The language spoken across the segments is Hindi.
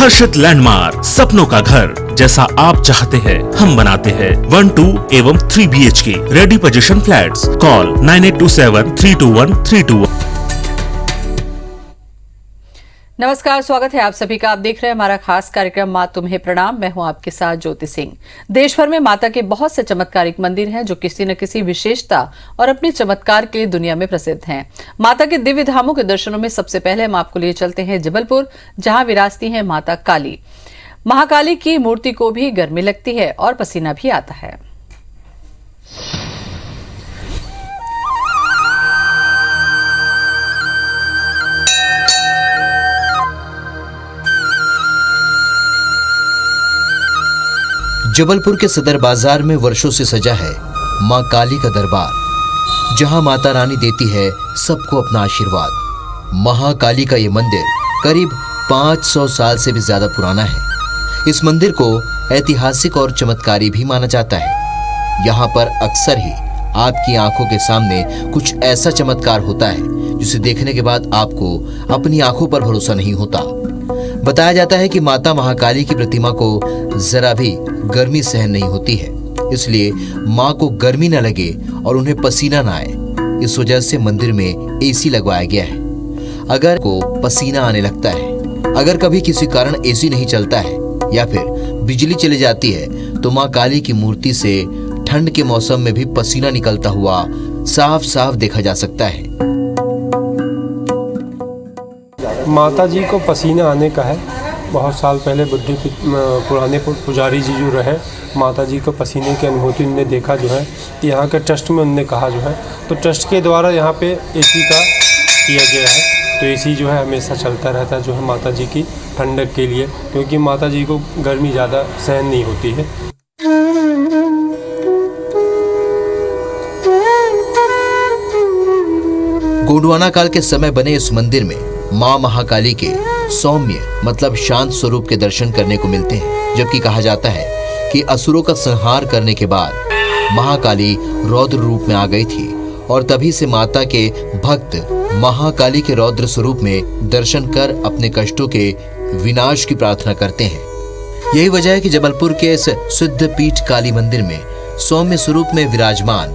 हर्षित लैंडमार्क, सपनों का घर जैसा आप चाहते हैं हम बनाते हैं। 1, 2 एवं 3 BHK ready position flats. Call 9827321321। नमस्कार, स्वागत है आप सभी का। आप देख रहे हैं हमारा खास कार्यक्रम माँ तुम्हें प्रणाम। मैं हूं आपके साथ ज्योति सिंह। देश भर में माता के बहुत से चमत्कारिक मंदिर हैं जो किसी न किसी विशेषता और अपने चमत्कार के लिए दुनिया में प्रसिद्ध हैं। माता के दिव्य धामों के दर्शनों में सबसे पहले हम आपको लिए चलते हैं जबलपुर, जहां विराजती है माता काली। महाकाली की मूर्ति को भी गर्मी लगती है और पसीना भी आता है। जबलपुर के सदर बाजार में वर्षों से सजा है मां काली का दरबार, जहां माता रानी देती है सबको अपना आशीर्वाद। महाकाली का ये मंदिर करीब 500 साल से भी ज्यादा पुराना है। इस मंदिर को ऐतिहासिक और चमत्कारी भी माना जाता है। यहाँ पर अक्सर ही आपकी आंखों के सामने कुछ ऐसा चमत्कार होता है जिसे देखने के बाद आपको अपनी आंखों पर भरोसा नहीं होता। बताया जाता है कि माता महाकाली की प्रतिमा को जरा भी गर्मी सहन नहीं होती है, इसलिए मां को गर्मी न लगे और उन्हें पसीना न आए, इस वजह से मंदिर में एसी लगवाया गया है। अगर को पसीना आने लगता है, अगर कभी किसी कारण एसी नहीं चलता है या फिर बिजली चली जाती है, तो मां काली की मूर्ति से ठंड के मौसम में भी पसीना निकलता हुआ साफ साफ देखा जा सकता है। माता जी को पसीना आने का है। बहुत साल पहले बुद्धि पुराने पुजारी जी जो रहे, माता जी को पसीने की अनुभूति उन्होंने देखा जो है, यहाँ के ट्रस्ट में उन्होंने कहा जो है, तो ट्रस्ट के द्वारा यहाँ पे एसी का किया गया है। तो एसी जो है हमेशा चलता रहता है जो है माता जी की ठंडक के लिए, क्योंकि माता जी को गर्मी ज़्यादा सहन नहीं होती है। गोंडवाना काल के समय बने इस मंदिर में मां महाकाली के सौम्य मतलब शांत स्वरूप के दर्शन करने को मिलते हैं, जबकि कहा जाता है कि असुरों का संहार करने के बाद महाकाली रौद्र रूप में आ गई थी और तभी से माता के भक्त महाकाली के रौद्र स्वरूप में दर्शन कर अपने कष्टों के विनाश की प्रार्थना करते हैं। यही वजह है कि जबलपुर के इस सिद्ध पीठ काली मंदिर में सौम्य स्वरूप में विराजमान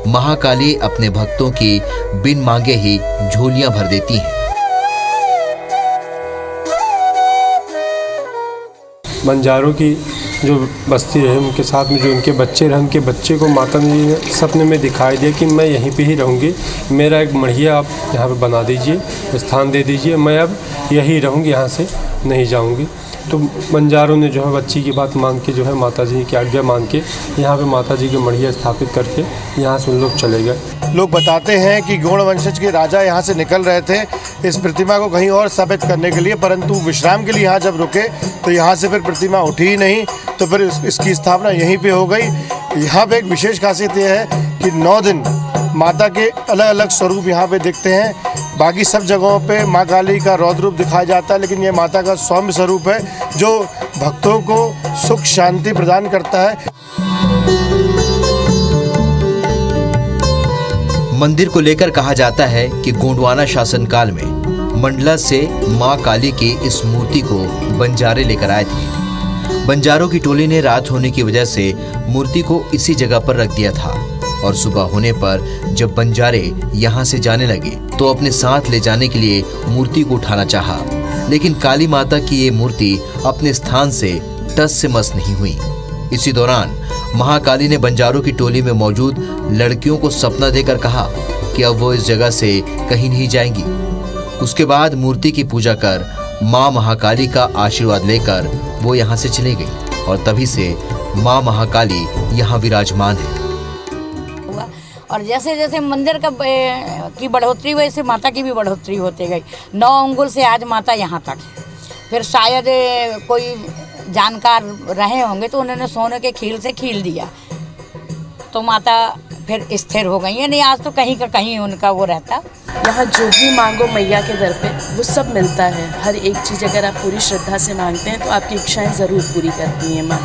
महाकाली अपने भक्तों की बिन मांगे ही झोलियां भर देती हैं। बंजारों की जो बस्ती रहे, उनके साथ में जो उनके बच्चे रहे, उनके बच्चे को माता जी ने सपने में दिखाई दिया कि मैं यहीं पे ही रहूँगी, मेरा एक मढ़िया आप यहाँ पे बना दीजिए, स्थान दे दीजिए, मैं अब यहीं रहूँगी, यहाँ से नहीं जाऊँगी। तो बंजारों ने जो है बच्ची की बात मान के जो है माता जी की आज्ञा मान के यहाँ पे माता जी की मढ़िया स्थापित करके यहाँ से उन लोग चले गए। लोग बताते हैं कि गौड़ वंशज के राजा यहाँ से निकल रहे थे इस प्रतिमा को कहीं और स्थापित करने के लिए, परंतु विश्राम के लिए यहाँ जब रुके तो यहाँ से फिर प्रतिमा उठी ही नहीं, तो फिर इसकी स्थापना यहीं पे हो गई। यहाँ पे एक विशेष खासियत यह है कि 9 दिन माता के अलग अलग स्वरूप यहाँ पे दिखते हैं। बाकी सब जगहों पे माँ काली का रौद्र रूप दिखाया जाता है, लेकिन ये माता का सौम्य स्वरूप है जो भक्तों को सुख शांति प्रदान करता है। मंदिर को लेकर कहा जाता है कि गोंडवाना शासनकाल में मंडला से मां काली की इस मूर्ति को बंजारे लेकर आए थे। बंजारों की टोली ने रात होने की वजह से मूर्ति को इसी जगह पर रख दिया था और सुबह होने पर जब बंजारे यहाँ से जाने लगे तो अपने साथ ले जाने के लिए मूर्ति को उठाना चाहा, लेकिन काली माता की ये मूर्ति अपने स्थान से टस से मस नहीं हुई। इसी दौरान महाकाली ने बंजारों की टोली में मौजूद लड़कियों को सपना देकर कहा कि अब वो इस जगह से कहीं नहीं जाएंगी। उसके बाद मूर्ति की पूजा कर मां महाकाली का आशीर्वाद लेकर वो यहाँ से चली गई और तभी से मां महाकाली यहाँ विराजमान है। और जैसे जैसे मंदिर का की बढ़ोतरी हुई, वैसे माता की भी बढ़ोतरी होती गई। 9 अंगुल से आज माता यहाँ तक है। फिर शायद कोई जानकार रहे होंगे तो उन्होंने सोने के खील से खील दिया तो माता फिर स्थिर हो गई है। नहीं, आज तो कहीं का कहीं उनका वो रहता। यहाँ जो भी मांगो मैया के दर पे वो सब मिलता है। हर एक चीज़ अगर आप पूरी श्रद्धा से मांगते हैं तो आपकी इच्छाएं ज़रूर पूरी करती हैं माँ।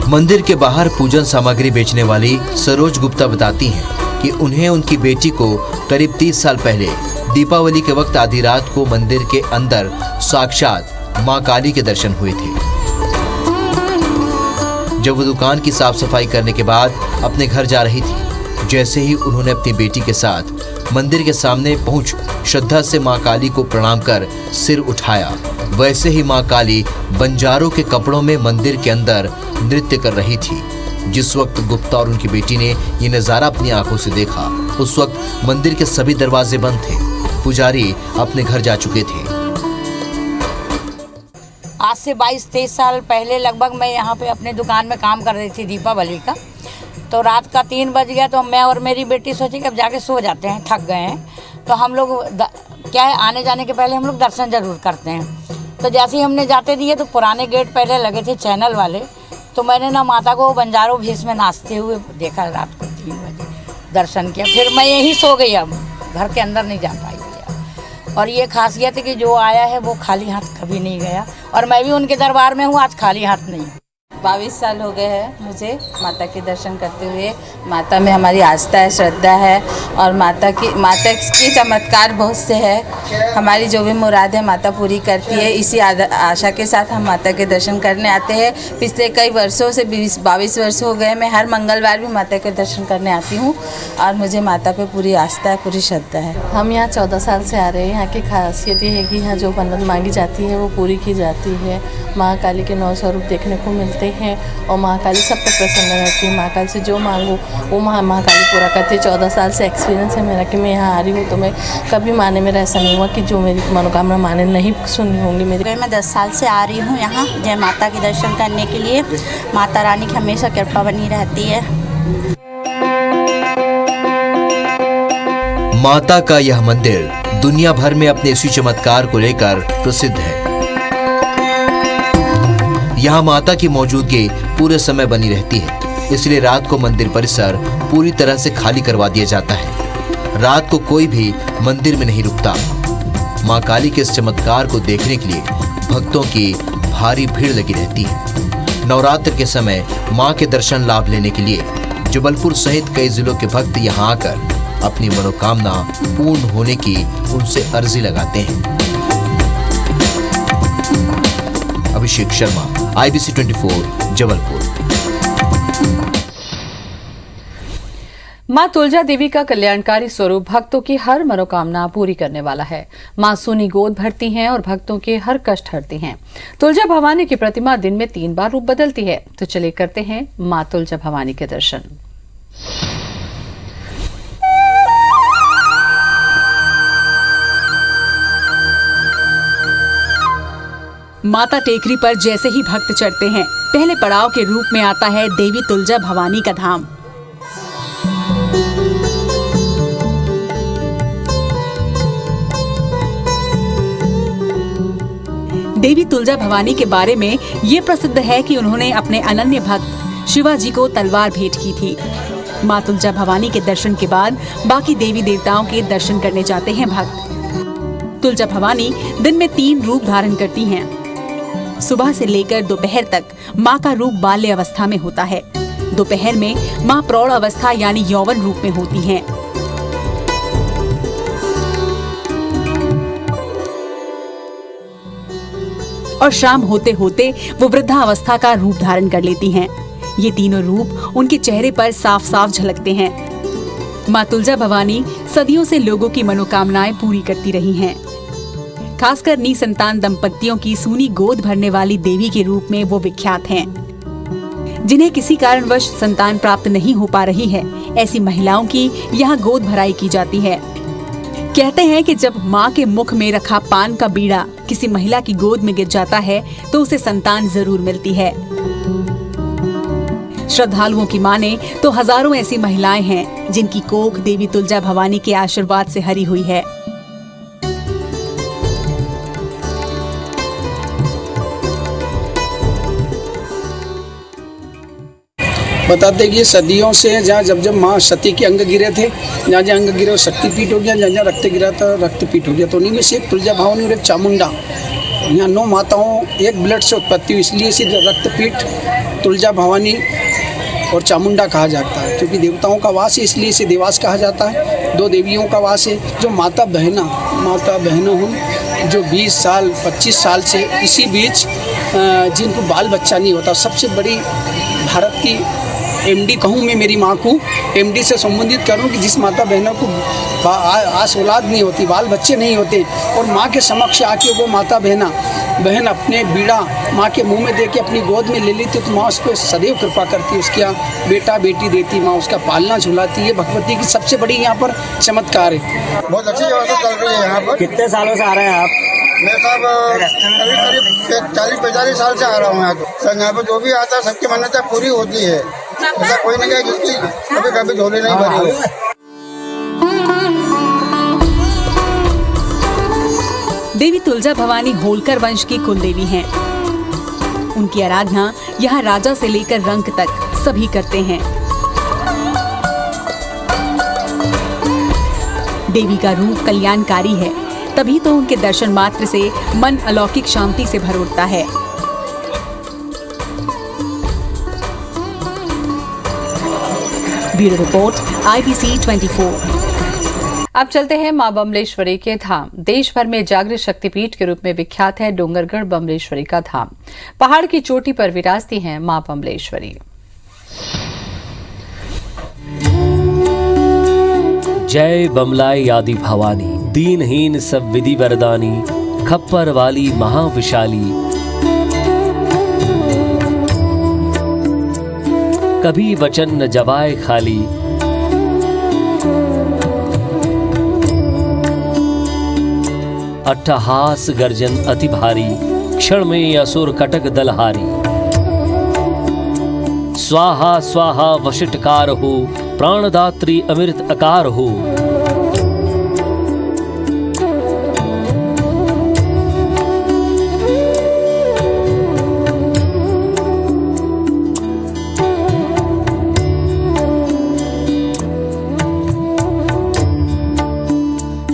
मंदिर के बाहर पूजन सामग्री बेचने वाली सरोज गुप्ता बताती हैं कि उन्हें उनकी बेटी को करीब 30 साल पहले दीपावली के वक्त आधी रात को मंदिर के अंदर साक्षात मां काली के दर्शन हुए थे। जब वो दुकान की साफ सफाई करने के बाद अपने घर जा रही थी, जैसे ही उन्होंने अपनी बेटी के साथ मंदिर के सामने पहुंच श्रद्धा से मां काली को प्रणाम कर सिर उठाया, वैसे ही मां काली बंजारों के कपड़ों में मंदिर के अंदर नृत्य कर रही थी। जिस वक्त गुप्ता और उनकी बेटी ने ये नजारा अपनी आंखों से देखा, उस वक्त मंदिर के सभी दरवाजे बंद थे, पुजारी अपने घर जा चुके थे। आज से 22-23 साल पहले लगभग मैं यहाँ पे अपने दुकान में काम कर रही थी दीपावली का। तो रात का 3 बज गया तो मैं और मेरी बेटी सोची कि अब जाके सो जाते हैं, थक गए हैं। तो हम लोग क्या है, आने जाने के पहले हम लोग दर्शन जरूर करते हैं। तो जैसे ही हमने जाते दिए तो पुराने गेट पहले लगे थे चैनल वाले, तो मैंने ना माता को बंजारों भेष में नाचते हुए देखा। रात को 3 बजे दर्शन किया, फिर मैं यहीं सो गई, अब घर के अंदर नहीं जा पाई। और ये खासियत है कि जो आया है वो खाली हाथ कभी नहीं गया, और मैं भी उनके दरबार में हूँ, आज खाली हाथ नहीं। 22 साल हो गए हैं मुझे माता के दर्शन करते हुए। माता में हमारी आस्था है, श्रद्धा है, और माता की चमत्कार बहुत से है। हमारी जो भी मुराद है माता पूरी करती है। इसी आशा के साथ हम माता के दर्शन करने आते हैं। पिछले कई वर्षों से 22 वर्ष हो गए, मैं हर मंगलवार भी माता के दर्शन करने आती हूँ, और मुझे माता पे पूरी आस्था है, पूरी श्रद्धा है। हम यहाँ 14 साल से आ रहे हैं। यहाँ की खासियत ये है कि यहाँ जो मन्नत मांगी जाती है वो पूरी की जाती है। माँ काली के 9 स्वरूप देखने को मिलते हैं, और माँ काली सब पे प्रसन्न रहती है। माँ काली से जो मांगो वो माँ काली पूरा करती है। 14 साल से एक्सपीरियंस है मेरा कि मैं यहाँ आ रही हूँ, तो मैं कभी माने मेरा ऐसा नहीं हुआ कि जो मेरी मनोकामना माने नहीं सुनी होंगी मेरी। मैं 10 साल से आ रही हूँ यहाँ जय माता के दर्शन करने के लिए। माता रानी की हमेशा कृपा बनी रहती है। माता का यह मंदिर दुनिया भर में अपने इसी चमत्कार को लेकर प्रसिद्ध है। यहाँ माता की मौजूदगी पूरे समय बनी रहती है, इसलिए रात को मंदिर परिसर पूरी तरह से खाली करवा दिया जाता है। रात को कोई भी मंदिर में नहीं रुकता। मां काली के इस चमत्कार को देखने के लिए भक्तों की भारी भीड़ लगी रहती है। नवरात्र के समय मां के दर्शन लाभ लेने के लिए जबलपुर सहित कई जिलों के भक्त यहाँ आकर अपनी मनोकामना पूर्ण होने की उनसे अर्जी लगाते हैं। अभिषेक शर्मा, IBC 24, जबलपुर। मां तुलजा देवी का कल्याणकारी स्वरूप भक्तों की हर मनोकामना पूरी करने वाला है। मां सोनी गोद भरती हैं और भक्तों के हर कष्ट हरती हैं। तुलजा भवानी की प्रतिमा दिन में 3 बार रूप बदलती है। तो चलिए करते हैं मां तुलजा भवानी के दर्शन। माता टेकरी पर जैसे ही भक्त चढ़ते हैं, पहले पड़ाव के रूप में आता है देवी तुलजा भवानी का धाम। देवी तुलजा भवानी के बारे में ये प्रसिद्ध है कि उन्होंने अपने अनन्य भक्त शिवाजी को तलवार भेंट की थी। मां तुलजा भवानी के दर्शन के बाद बाकी देवी देवताओं के दर्शन करने जाते हैं भक्त। तुलजा भवानी दिन में 3 रूप धारण करती हैं। सुबह से लेकर दोपहर तक मां का रूप बाल्य अवस्था में होता है। दोपहर में मां प्रौढ़ अवस्था यानी यौवन रूप में होती हैं। और शाम होते होते वो वृद्धा अवस्था का रूप धारण कर लेती हैं। ये तीनों रूप उनके चेहरे पर साफ साफ झलकते हैं। मां तुलजा भवानी सदियों से लोगों की मनोकामनाएं पूरी करती रही हैं। खासकर निसंतान दंपतियों की सूनी गोद भरने वाली देवी के रूप में वो विख्यात हैं। जिन्हें किसी कारणवश संतान प्राप्त नहीं हो पा रही है, ऐसी महिलाओं की यहाँ गोद भराई की जाती है। कहते हैं कि जब माँ के मुख में रखा पान का बीड़ा किसी महिला की गोद में गिर जाता है तो उसे संतान जरूर मिलती है। श्रद्धालुओं की माने तो हजारों ऐसी महिलाएं हैं जिनकी कोख देवी तुलजा भवानी के आशीर्वाद से हरी हुई है। बताते कि सदियों से जब माँ सती के अंग गिरे थे, जहाँ अंग गिरे वो शक्तिपीठ हो गया, जहाँ रक्त गिरा था रक्तपीठ हो गया। तो उन्हीं में से एक तुलजा भवानी और एक चामुंडा, यहाँ 9 माताओं एक ब्लड से उत्पत्ति हुई, इसलिए इसे रक्तपीठ तुलजा भवानी और चामुंडा कहा जाता है। क्योंकि देवताओं का वास है इसलिए इसे देवास कहा जाता है। 2 देवियों का वास है। जो माता बहनों जो 20 साल 25 साल से इसी बीच जिनको बाल बच्चा नहीं होता, सबसे बड़ी भारत की एमडी कहूँ मैं मेरी माँ को एमडी से संबंधित करूँ कि जिस माता बहनों को आस औलाद नहीं होती, बाल बच्चे नहीं होते, और माँ के समक्ष आके वो माता बहन अपने बीड़ा माँ के मुंह में दे के अपनी गोद में ले लेती, तो माँ उस पर सदैव कृपा करती है, उसके यहाँ बेटा बेटी देती, माँ उसका पालना झुलाती है। भगवती की सबसे बड़ी यहाँ पर चमत्कार है। बहुत अच्छी व्यवस्था चल रही है यहाँ पर। कितने सालों से आ रहे हैं आप? मैं करीब 40-45 साल से आ रहा हूँ यहाँ। तो सर यहाँ पर जो भी आता है सबकी मन्नतें पूरी होती है, ऐसा कोई नहीं है जिसकी कभी कभी झोली नहीं भरी हो। देवी तुलजा भवानी होलकर वंश की कुल देवी हैं। उनकी आराधना यहाँ राजा से लेकर रंक तक सभी करते हैं। देवी का रूप कल्याणकारी है, तभी तो उनके दर्शन मात्र से मन अलौकिक शांति से भर उठता है। Bureau report IBC 24। अब चलते हैं मां बमलेश्वरी के धाम। देश भर में जागृत शक्तिपीठ के रूप में विख्यात है डोंगरगढ़ बमलेश्वरी का धाम। पहाड़ की चोटी पर विराजती हैं मां बमलेश्वरी। जय बमलाई आदि भवानी, दीनहीन सब विधि वरदानी, खप्पर वाली महाविशाली, कभी वचन न जवाए खाली, अट्टहास गर्जन अति भारी, क्षण में असुर कटक दलहारी, स्वाहा स्वाहा वशिटकार हो, प्राणदात्री अमृत अकार हो,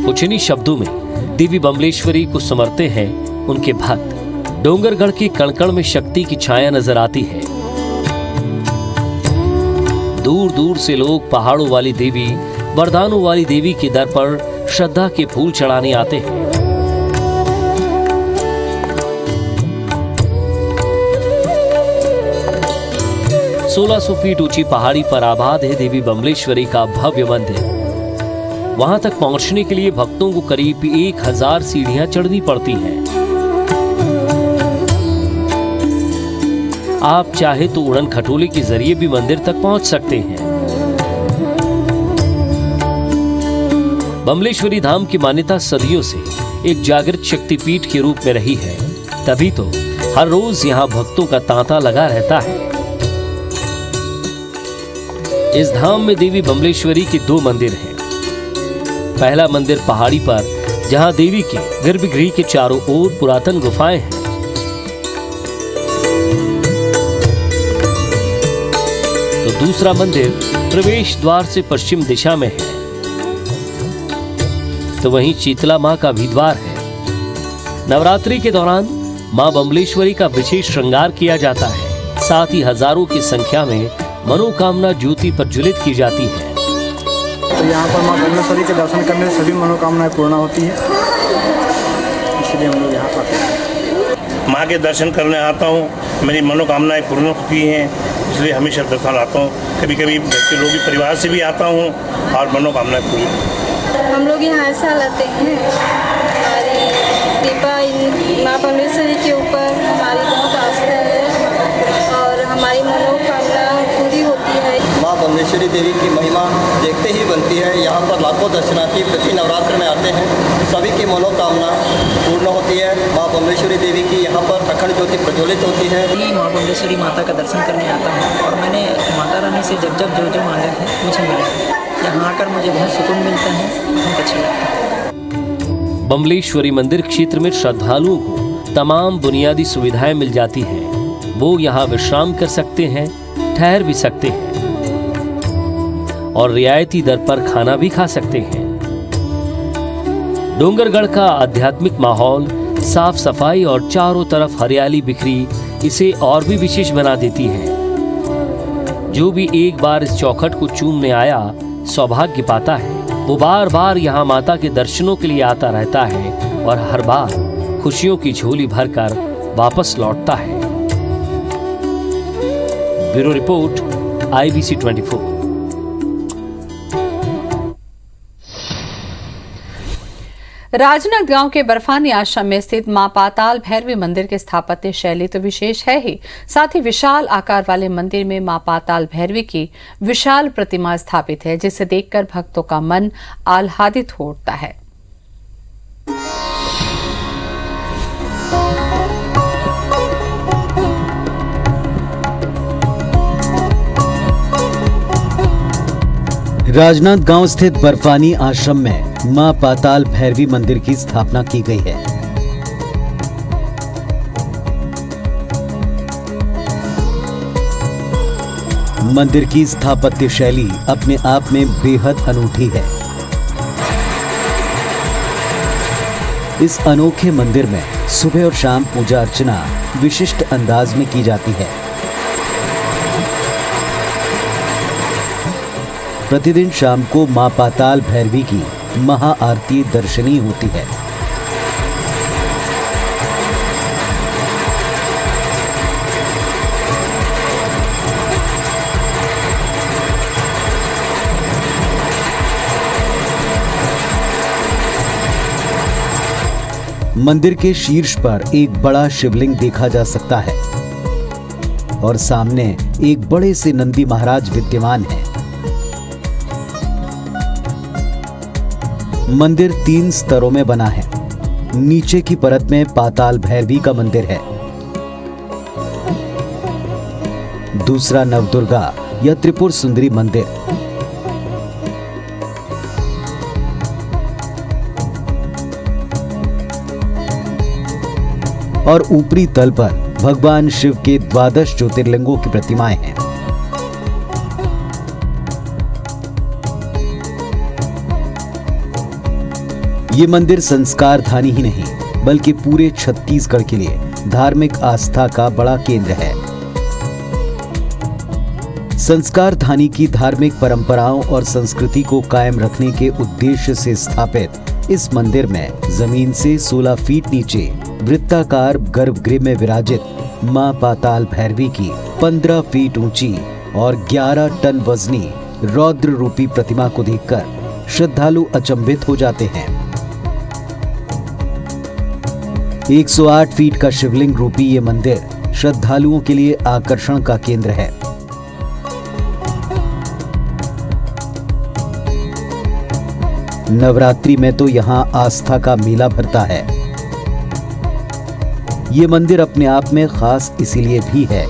कुछ इन्हीं शब्दों में देवी बमलेश्वरी को समरते हैं उनके भक्त। डोंगरगढ़ के कणकण में शक्ति की छाया नजर आती है। दूर दूर से लोग पहाड़ों वाली देवी, वरदानों वाली देवी के दर पर श्रद्धा के फूल चढ़ाने आते हैं। सोलह 1600 फीट ऊंची पहाड़ी पर आबाद है देवी बमलेश्वरी का भव्य मंदिर। वहां तक पहुंचने के लिए भक्तों को करीब 1000 सीढ़ियां चढ़नी पड़ती हैं। आप चाहे तो उड़न खटोले के जरिए भी मंदिर तक पहुंच सकते हैं। बमलेश्वरी धाम की मान्यता सदियों से एक जागृत शक्तिपीठ के रूप में रही है, तभी तो हर रोज यहाँ भक्तों का तांता लगा रहता है। इस धाम में देवी बमलेश्वरी के 2 मंदिर हैं। पहला मंदिर पहाड़ी पर, जहां देवी के गर्भगृह के चारों ओर पुरातन गुफाएं हैं। तो दूसरा मंदिर प्रवेश द्वार से पश्चिम दिशा में है। तो वहीं शीतला मां का भी द्वार है। नवरात्रि के दौरान मां बमलेश्वरी का विशेष श्रृंगार किया जाता है। साथ ही हजारों की संख्या में मनोकामना ज्योति प्रज्वलित की जाती है। तो यहाँ पर मां बमलेश्वरी के दर्शन करने से सभी मनोकामनाएं पूर्ण होती हैं, इसलिए हम लोग यहाँ आते हैं। माँ के दर्शन करने आता हूँ, मेरी मनोकामनाएं पूर्ण होती हैं, इसलिए हमेशा दर्शन आता हूँ। कभी कभी बच्चे लोग भी परिवार से भी आता हूँ और मनोकामनाएं पूरी। हम लोग यहाँ हर साल आते हैं। हमारी कृपा माँ बमलेश्वरी के ऊपर हमारी बहुत आस्था है और हमारी मनोकामना पूरी होती है। माँ बमलेश्वरी देवी की महिमा देखते ही बनती है। यहाँ पर लाखों दर्शनार्थी प्रति नवरात्र में आते हैं, सभी की मनोकामना पूर्ण होती है। माँ बमलेश्वरी देवी की यहाँ पर अखंड ज्योति प्रज्वलित होती है। माँ बमलेश्वरी माता का दर्शन करने आता हूँ और मैंने माता रानी से जब जो मांगा है मुझे मिला। यहाँ आकर मुझे बहुत सुकून मिलता है, बहुत अच्छा लगता है। बमलेश्वरी मंदिर क्षेत्र में श्रद्धालुओं को तमाम बुनियादी सुविधाएं मिल जाती हैं। वो यहाँ विश्राम कर सकते हैं, ठहर भी सकते हैं और रियायती दर पर खाना भी खा सकते हैं। डोंगरगढ़ का आध्यात्मिक माहौल, साफ सफाई और चारों तरफ हरियाली बिखरी इसे और भी विशेष बना देती है। जो भी एक बार इस चौखट को चूमने आया सौभाग्य पाता है। वो बार बार यहाँ माता के दर्शनों के लिए आता रहता है और हर बार खुशियों की झोली भरकर वापस लौटता है। Bureau report, IBC 24। राजनांदगांव के बर्फानी आश्रम में स्थित मां पाताल भैरवी मंदिर के स्थापत्य शैली तो विशेष है ही, साथ ही विशाल आकार वाले मंदिर में मां पाताल भैरवी की विशाल प्रतिमा स्थापित है, जिसे देखकर भक्तों का मन आह्लादित हो उठता है। राजनांदगांव स्थित बर्फानी आश्रम में मां पाताल भैरवी मंदिर की स्थापना की गई है। मंदिर की स्थापत्य शैली अपने आप में बेहद अनूठी है। इस अनोखे मंदिर में सुबह और शाम पूजा अर्चना विशिष्ट अंदाज में की जाती है। प्रतिदिन शाम को मां पाताल भैरवी की महाआरती दर्शनीय होती है। मंदिर के शीर्ष पर एक बड़ा शिवलिंग देखा जा सकता है और सामने एक बड़े से नंदी महाराज विद्यमान है। मंदिर 3 स्तरों में बना है। नीचे की परत में पाताल भैरवी का मंदिर है। दूसरा नवदुर्गा या त्रिपुर सुंदरी मंदिर। और ऊपरी तल पर भगवान शिव के 12 ज्योतिर्लिंगों की प्रतिमाएं हैं। ये मंदिर संस्कार धानी ही नहीं बल्कि पूरे छत्तीसगढ़ के लिए धार्मिक आस्था का बड़ा केंद्र है। संस्कार धानी की धार्मिक परंपराओं और संस्कृति को कायम रखने के उद्देश्य से स्थापित इस मंदिर में जमीन से 16 फीट नीचे वृत्ताकार गर्भगृह में विराजित मां पाताल भैरवी की 15 फीट ऊंची और 11 टन वजनी रौद्र रूपी प्रतिमा को देखकर श्रद्धालु अचंभित हो जाते हैं। 108 फीट का शिवलिंग रूपी ये मंदिर श्रद्धालुओं के लिए आकर्षण का केंद्र है। नवरात्रि में तो यहाँ आस्था का मेला भरता है। ये मंदिर अपने आप में खास इसीलिए भी है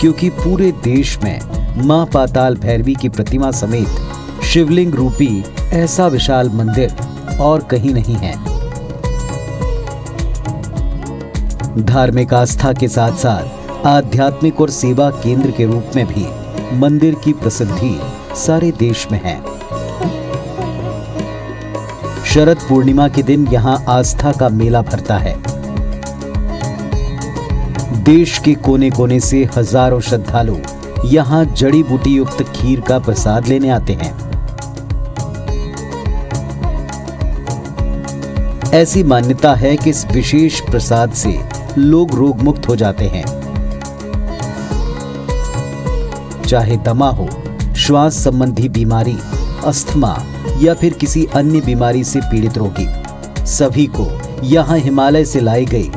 क्योंकि पूरे देश में मां पाताल भैरवी की प्रतिमा समेत शिवलिंग रूपी ऐसा विशाल मंदिर और कहीं नहीं है। धार्मिक आस्था के साथ साथ आध्यात्मिक और सेवा केंद्र के रूप में भी मंदिर की प्रसिद्धि सारे देश में है। शरद पूर्णिमा के दिन यहाँ आस्था का मेला भरता है। देश के कोने कोने से हजारों श्रद्धालु यहाँ जड़ी बूटी युक्त खीर का प्रसाद लेने आते हैं। ऐसी मान्यता है कि इस विशेष प्रसाद से लोग रोग मुक्त हो जाते हैं। चाहे दमा हो, श्वास संबंधी बीमारी, अस्थमा या फिर किसी अन्य बीमारी से पीड़ित रोगी, सभी को यहाँ हिमालय से लाई गई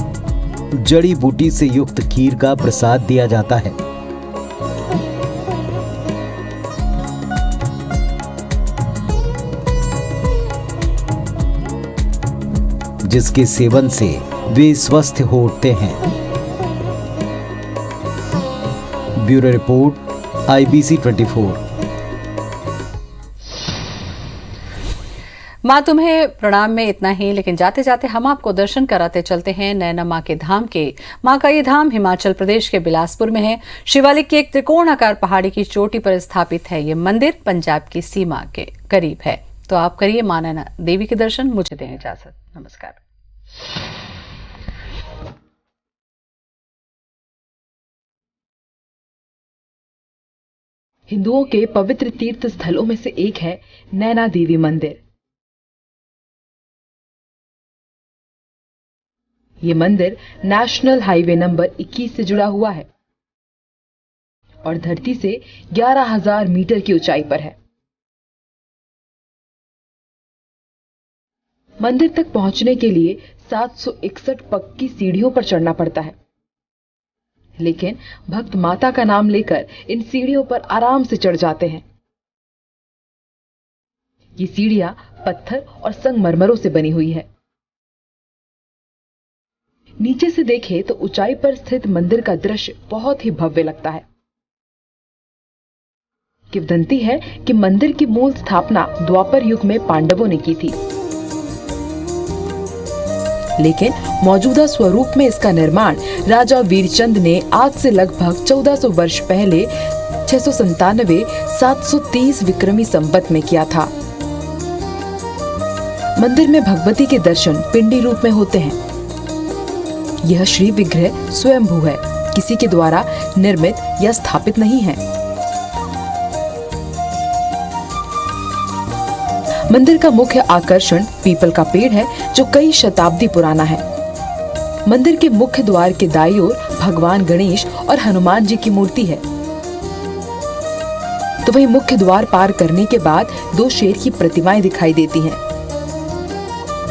जड़ी बूटी से युक्त खीर का प्रसाद दिया जाता है। जिसके सेवन से वे स्वस्थ हो उठते हैं। Bureau report, IBC 24। माँ तुम्हें प्रणाम में इतना ही, लेकिन जाते जाते हम आपको दर्शन कराते चलते हैं नैना माँ के धाम के। माँ का ये धाम हिमाचल प्रदेश के बिलासपुर में है। शिवालिक की एक त्रिकोणाकार पहाड़ी की चोटी पर स्थापित है। ये मंदिर पंजाब की सीमा के करीब है। तो आप करिए माँ नैना देवी के दर्शन। मुझे दें इजाजत। नमस्कार। हिंदुओं के पवित्र तीर्थ स्थलों में से एक है नैना देवी मंदिर। ये मंदिर नेशनल हाईवे नंबर 21 से जुड़ा हुआ है और धरती से 11,000 मीटर की ऊंचाई पर है। मंदिर तक पहुंचने के लिए 761 पक्की सीढ़ियों पर चढ़ना पड़ता है, लेकिन भक्त माता का नाम लेकर इन सीढ़ियों पर आराम से चढ़ जाते हैं। ये सीढ़ियां पत्थर और संगमरमरों से बनी हुई है। नीचे से देखें तो ऊंचाई पर स्थित मंदिर का दृश्य बहुत ही भव्य लगता है। किंवदंती है कि मंदिर की मूल स्थापना द्वापर युग में पांडवों ने की थी, लेकिन मौजूदा स्वरूप में इसका निर्माण राजा वीरचंद ने आज से लगभग 1400 वर्ष पहले 697-730 विक्रमी संवत में किया था। मंदिर में भगवती के दर्शन पिंडी रूप में होते हैं। यह श्री विग्रह स्वयंभू है, किसी के द्वारा निर्मित या स्थापित नहीं है। मंदिर का मुख्य आकर्षण पीपल का पेड़ है, जो कई शताब्दी पुराना है। मंदिर के मुख्य द्वार के दाईं ओर भगवान गणेश और हनुमान जी की मूर्ति है। तो वहीं मुख्य द्वार पार करने के बाद 2 शेर की प्रतिमाएं दिखाई देती हैं।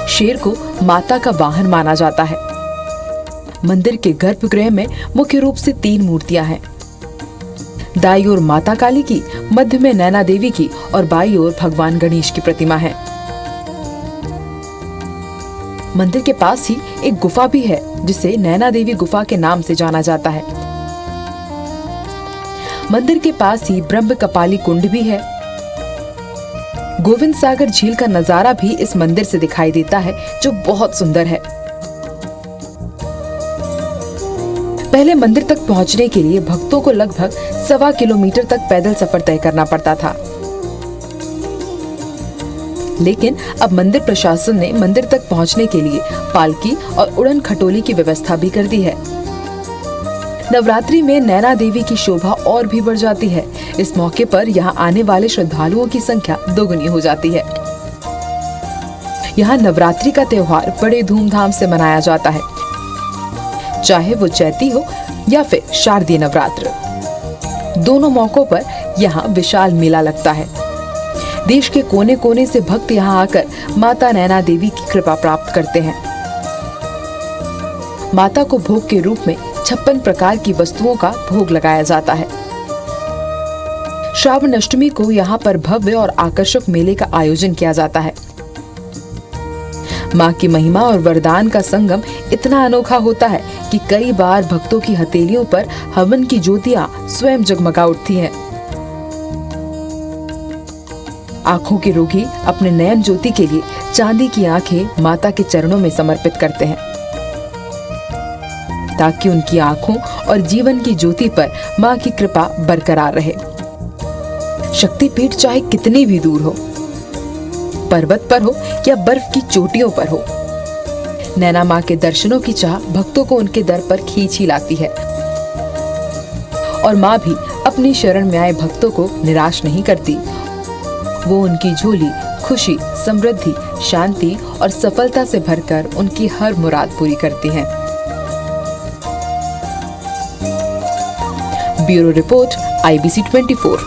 शेर को माता का वाहन माना जाता है। मंदिर के गर्भगृह में मुख्य रूप से 3 मूर्तियां हैं। दाईं ओर माता काली की, मध्य में नैना देवी की और बाईं ओर भगवान गणेश की प्रतिमा है। मंदिर के पास ही एक गुफा भी है, जिसे नैना देवी गुफा के नाम से जाना जाता है। मंदिर के पास ही ब्रह्म कपाली कुंड भी है। गोविंद सागर झील का नजारा भी इस मंदिर से दिखाई देता है, जो बहुत सुंदर है। पहले मंदिर तक पहुंचने के लिए भक्तों को लगभग 1.25 किलोमीटर तक पैदल सफर तय करना पड़ता था, लेकिन अब मंदिर प्रशासन ने मंदिर तक पहुंचने के लिए पालकी और उड़न खटोली की व्यवस्था भी कर दी है। नवरात्रि में नैना देवी की शोभा और भी बढ़ जाती है। इस मौके पर यहाँ आने वाले श्रद्धालुओं की संख्या दोगुनी हो जाती है। यहाँ नवरात्रि का त्योहार बड़े धूमधाम से मनाया जाता है, चाहे वो चैती हो या फिर शारदीय नवरात्र। दोनों मौकों पर यहाँ विशाल मेला लगता है। देश के कोने कोने से भक्त यहाँ आकर माता नैना देवी की कृपा प्राप्त करते हैं। माता को भोग के रूप में 56 प्रकार की वस्तुओं का भोग लगाया जाता है। श्रावण अष्टमी को यहाँ पर भव्य और आकर्षक मेले का आयोजन किया जाता है। माँ की महिमा और वरदान का संगम इतना अनोखा होता है कि कई बार भक्तों की हथेलियों पर हवन की ज्योतियां स्वयं जगमगा उठती हैं। आंखों के रोगी अपने नयन ज्योति के लिए चांदी की आंखें माता के चरणों में समर्पित करते हैं, ताकि उनकी आंखों और जीवन की ज्योति पर माँ की कृपा बरकरार रहे। शक्तिपीठ चाहे कितनी भी दूर हो, पर्वत पर हो या बर्फ की चोटियों पर हो, नैना माँ के दर्शनों की चाह भक्तों को उनके दर पर खींच ही लाती है। और माँ भी अपनी शरण में आए भक्तों को निराश नहीं करती। वो उनकी झोली खुशी, समृद्धि, शांति और सफलता से भरकर उनकी हर मुराद पूरी करती हैं। Bureau report IBC 24।